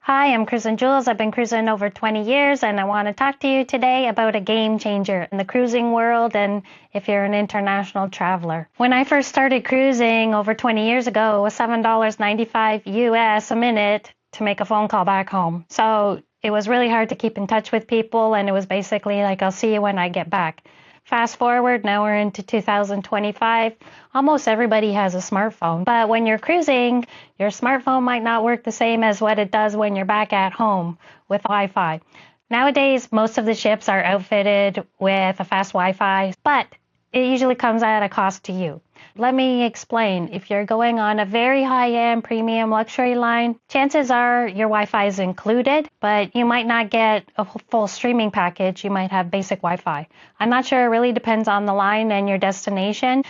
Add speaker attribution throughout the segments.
Speaker 1: Hi, I'm Cruising Jules. I've been cruising over 20 years and I want to talk to you today about a game changer in the cruising world and if you're an international traveler. When I first started cruising over 20 years ago, it was $7.95 US a minute to make a phone call back home. So it was really hard to keep in touch with people, and it was basically like, I'll see you when I get back. Fast forward, now we're into 2025. Almost everybody has a smartphone. But when you're cruising, your smartphone might not work the same as what it does when you're back at home with Wi-Fi. Nowadays, most of the ships are outfitted with a fast Wi-Fi, but it usually comes at a cost to you. Let me explain. If you're going on a very high-end premium luxury line, chances are your Wi-Fi is included, but you might not get a full streaming package. You might have basic Wi-Fi. I'm not sure. It really depends on the line and your destination.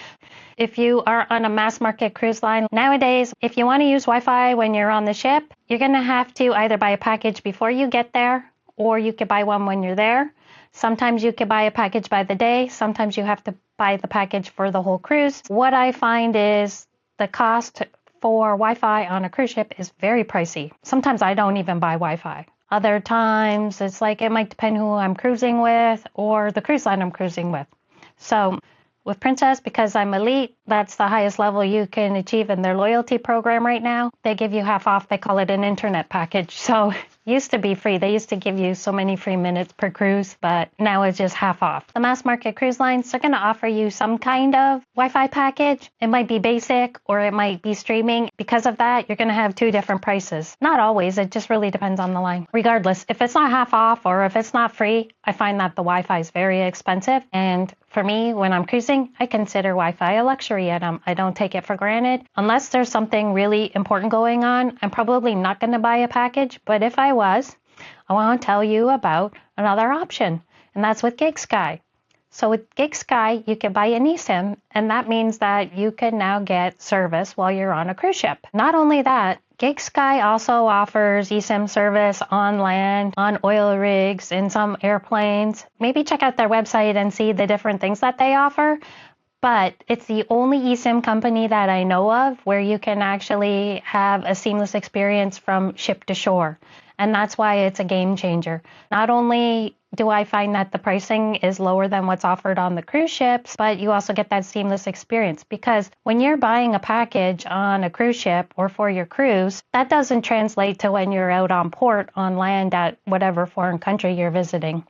Speaker 1: If you are on a mass market cruise line, nowadays, if you want to use Wi-Fi when you're on the ship, you're going to have to either buy a package before you get there, or you could buy one when you're there. Sometimes you could buy a package by the day. Sometimes you have to buy the package for the whole cruise. What I find is the cost for Wi-Fi on a cruise ship is very pricey. Sometimes I don't even buy Wi-Fi. Other times it's like it might depend who I'm cruising with or the cruise line I'm cruising with. So with Princess, because I'm elite, that's the highest level you can achieve in their loyalty program right now. They give you half off. They call it an internet package. So it used to be free. They used to give you so many free minutes per cruise, but now it's just half off. The mass market cruise lines, they're going to offer you some kind of Wi-Fi package. It might be basic or it might be streaming. Because of that, you're going to have two different prices. Not always. It just really depends on the line. Regardless, if it's not half off or if it's not free, I find that the Wi-Fi is very expensive. And for me, when I'm cruising, I consider Wi-Fi a luxury item. I don't take it for granted. Unless there's something really important going on, I'm probably not going to buy a package. But if I was, I want to tell you about another option, and that's with GigSky. So with GigSky, you can buy an eSIM, and that means that you can now get service while you're on a cruise ship. Not only that, GigSky also offers eSIM service on land, on oil rigs, in some airplanes. Maybe check out their website and see the different things that they offer. But it's the only eSIM company that I know of where you can actually have a seamless experience from ship to shore. And that's why it's a game changer. Not only do I find that the pricing is lower than what's offered on the cruise ships, but you also get that seamless experience. Because when you're buying a package on a cruise ship or for your cruise, that doesn't translate to when you're out on port on land at whatever foreign country you're visiting.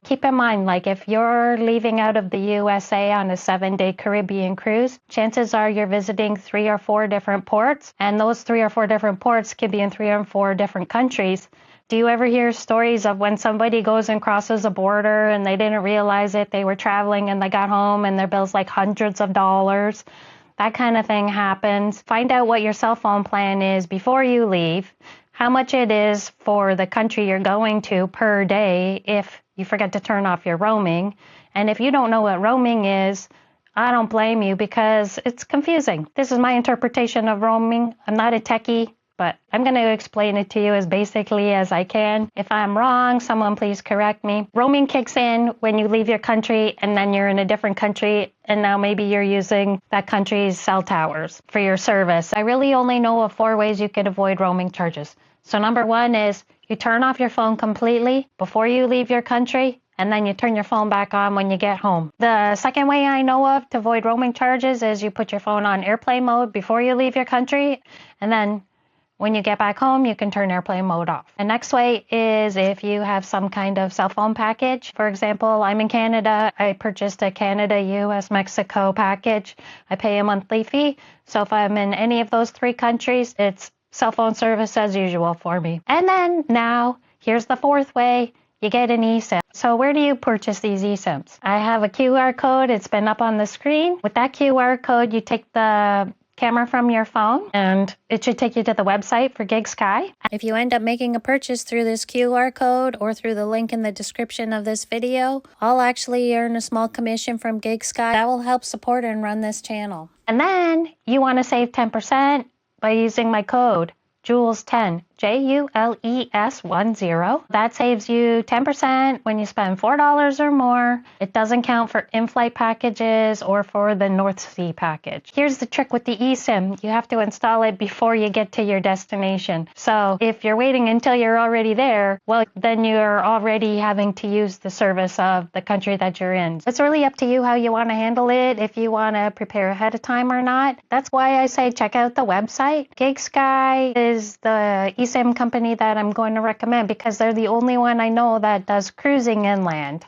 Speaker 1: Keep in mind, like if you're leaving out of the USA on a 7-day Caribbean cruise, chances are you're visiting 3 or 4 different ports, and those 3 or 4 different ports could be in 3 or 4 different countries. Do you ever hear stories of when somebody goes and crosses a border and they didn't realize it, they were traveling and they got home and their bill's like hundreds of dollars? That kind of thing happens. Find out what your cell phone plan is before you leave, how much it is for the country you're going to per day if you forget to turn off your roaming. And if you don't know what roaming is, I don't blame you because it's confusing. This is my interpretation of roaming. I'm not a techie, but I'm going to explain it to you as basically as I can. If I'm wrong, someone please correct me. Roaming kicks in when you leave your country and then you're in a different country and now maybe you're using that country's cell towers for your service. I really only know of 4 ways you can avoid roaming charges. So number 1 is you turn off your phone completely before you leave your country, and then you turn your phone back on when you get home. The second way I know of to avoid roaming charges is you put your phone on airplane mode before you leave your country, and then when you get back home, you can turn airplane mode off. The next way is if you have some kind of cell phone package. For example, I'm in Canada. I purchased a Canada, US, Mexico package. I pay a monthly fee. So if I'm in any of those 3 countries, it's cell phone service as usual for me. And then now, here's the 4th way. You get an eSIM. So where do you purchase these eSIMs? I have a QR code. It's been up on the screen. With that QR code, you take the camera from your phone and it should take you to the website for GigSky. If you end up making a purchase through this QR code or through the link in the description of this video, I'll actually earn a small commission from GigSky. That will help support and run this channel. And then you want to save 10% by using my code, Jules10, JULES10. That saves you 10% when you spend $4 or more. It doesn't count for in-flight packages or for the North Sea package. Here's the trick with the eSIM. You have to install it before you get to your destination. So if you're waiting until you're already there, well, then you're already having to use the service of the country that you're in. It's really up to you how you want to handle it, if you want to prepare ahead of time or not. That's why I say check out the website. GigSky is the eSIM company that I'm going to recommend because they're the only one I know that does cruising inland.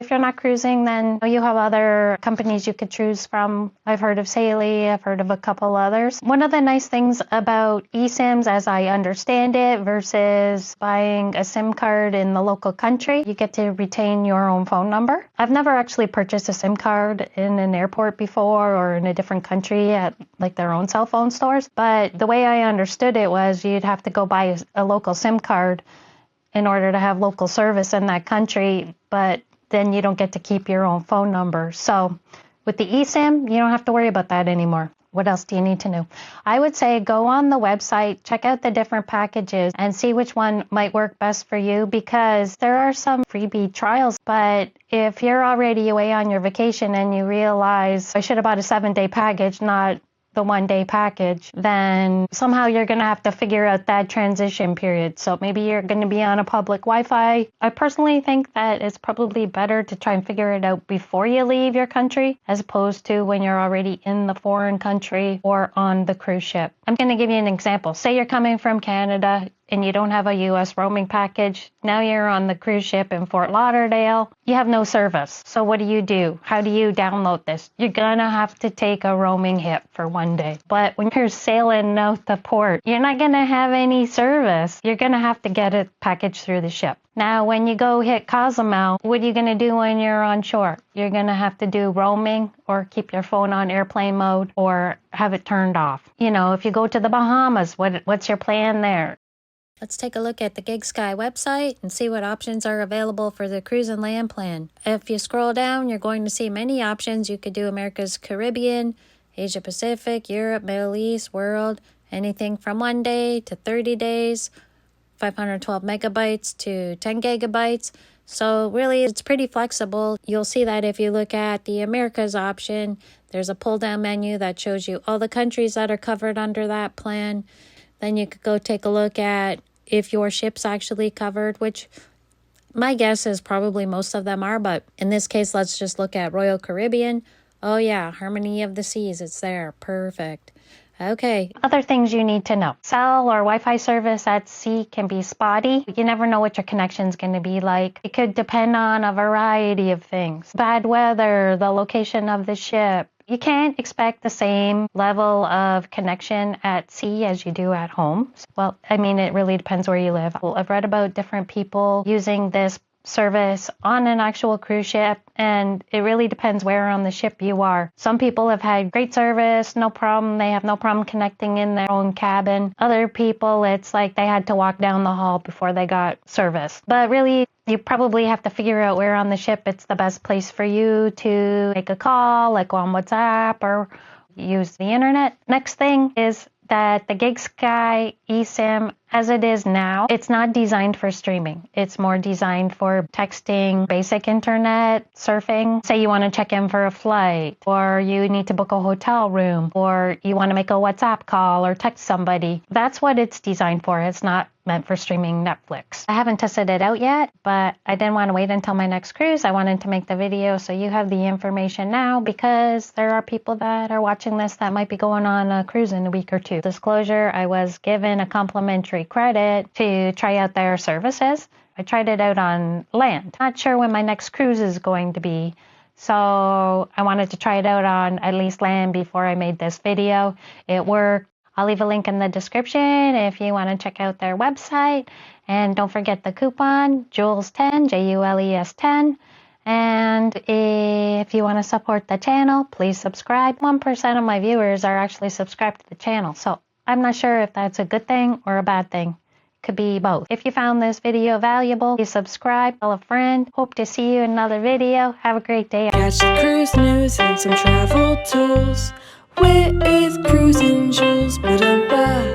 Speaker 1: If you're not cruising, then you have other companies you could choose from. I've heard of Saley, I've heard of a couple others. One of the nice things about eSIMs, as I understand it, versus buying a SIM card in the local country, you get to retain your own phone number. I've never actually purchased a SIM card in an airport before or in a different country at like their own cell phone stores, but the way I understood it was you'd have to go buy a local SIM card in order to have local service in that country, but then you don't get to keep your own phone number. So with the eSIM, you don't have to worry about that anymore. What else do you need to know? I would say go on the website, check out the different packages, and see which one might work best for you because there are some freebie trials. But if you're already away on your vacation and you realize I should have bought a 7-day package, not the 1-day package, then somehow you're going to have to figure out that transition period. So maybe you're going to be on a public Wi-Fi. I personally think that it's probably better to try and figure it out before you leave your country as opposed to when you're already in the foreign country or on the cruise ship. I'm going to give you an example. Say you're coming from Canada and you don't have a U.S. roaming package. Now you're on the cruise ship in Fort Lauderdale. You have no service. So what do? How do you download this? You're gonna have to take a roaming hit for 1 day. But when you're sailing out the port, you're not gonna have any service. You're gonna have to get a package through the ship. Now, when you go hit Cozumel, what are you gonna do when you're on shore? You're gonna have to do roaming or keep your phone on airplane mode or have it turned off. You know, if you go to the Bahamas, what's your plan there? Let's take a look at the GigSky website and see what options are available for the cruise and land plan. If you scroll down, you're going to see many options. You could do America's Caribbean, Asia Pacific, Europe, Middle East, World, anything from 1 day to 30 days, 512 megabytes to 10 gigabytes. So really, it's pretty flexible. You'll see that if you look at the Americas option, there's a pull-down menu that shows you all the countries that are covered under that plan. Then you could go take a look at if your ship's actually covered, which my guess is probably most of them are, but in this case, let's just look at Royal Caribbean. Oh yeah, Harmony of the Seas, it's there. Perfect. Okay. Other things you need to know. Cell or Wi-Fi service at sea can be spotty. You never know what your connection's going to be like. It could depend on a variety of things. Bad weather, the location of the ship. You can't expect the same level of connection at sea as you do at home. Well, I mean, it really depends where you live. I've read about different people using this service on an actual cruise ship, and it really depends where on the ship you are. Some people have had great service, no problem. They have no problem connecting in their own cabin. Other people, it's like they had to walk down the hall before they got service. But really, you probably have to figure out where on the ship it's the best place for you to make a call, like on WhatsApp or use the internet. Next thing is that the GigSky eSIM, as it is now, it's not designed for streaming. It's more designed for texting, basic internet, surfing. Say you want to check in for a flight, or you need to book a hotel room, or you want to make a WhatsApp call or text somebody. That's what it's designed for. It's not meant for streaming Netflix. I haven't tested it out yet, but I didn't want to wait until my next cruise. I wanted to make the video so you have the information now because there are people that are watching this that might be going on a cruise in a week or two. Disclosure, I was given a complimentary credit to try out their services. I tried it out on land. Not sure when my next cruise is going to be, so I wanted to try it out on at least land before I made this video. It worked. I'll leave a link in the description if you want to check out their website. And don't forget the coupon, JULES10, JULES 10. And if you want to support the channel, please subscribe. 1% of my viewers are actually subscribed to the channel, so I'm not sure if that's a good thing or a bad thing. It could be both. If you found this video valuable, please subscribe, tell a friend. Hope to see you in another video. Have a great day.
Speaker 2: Catch the cruise news and some travel tools with Cruising Jules.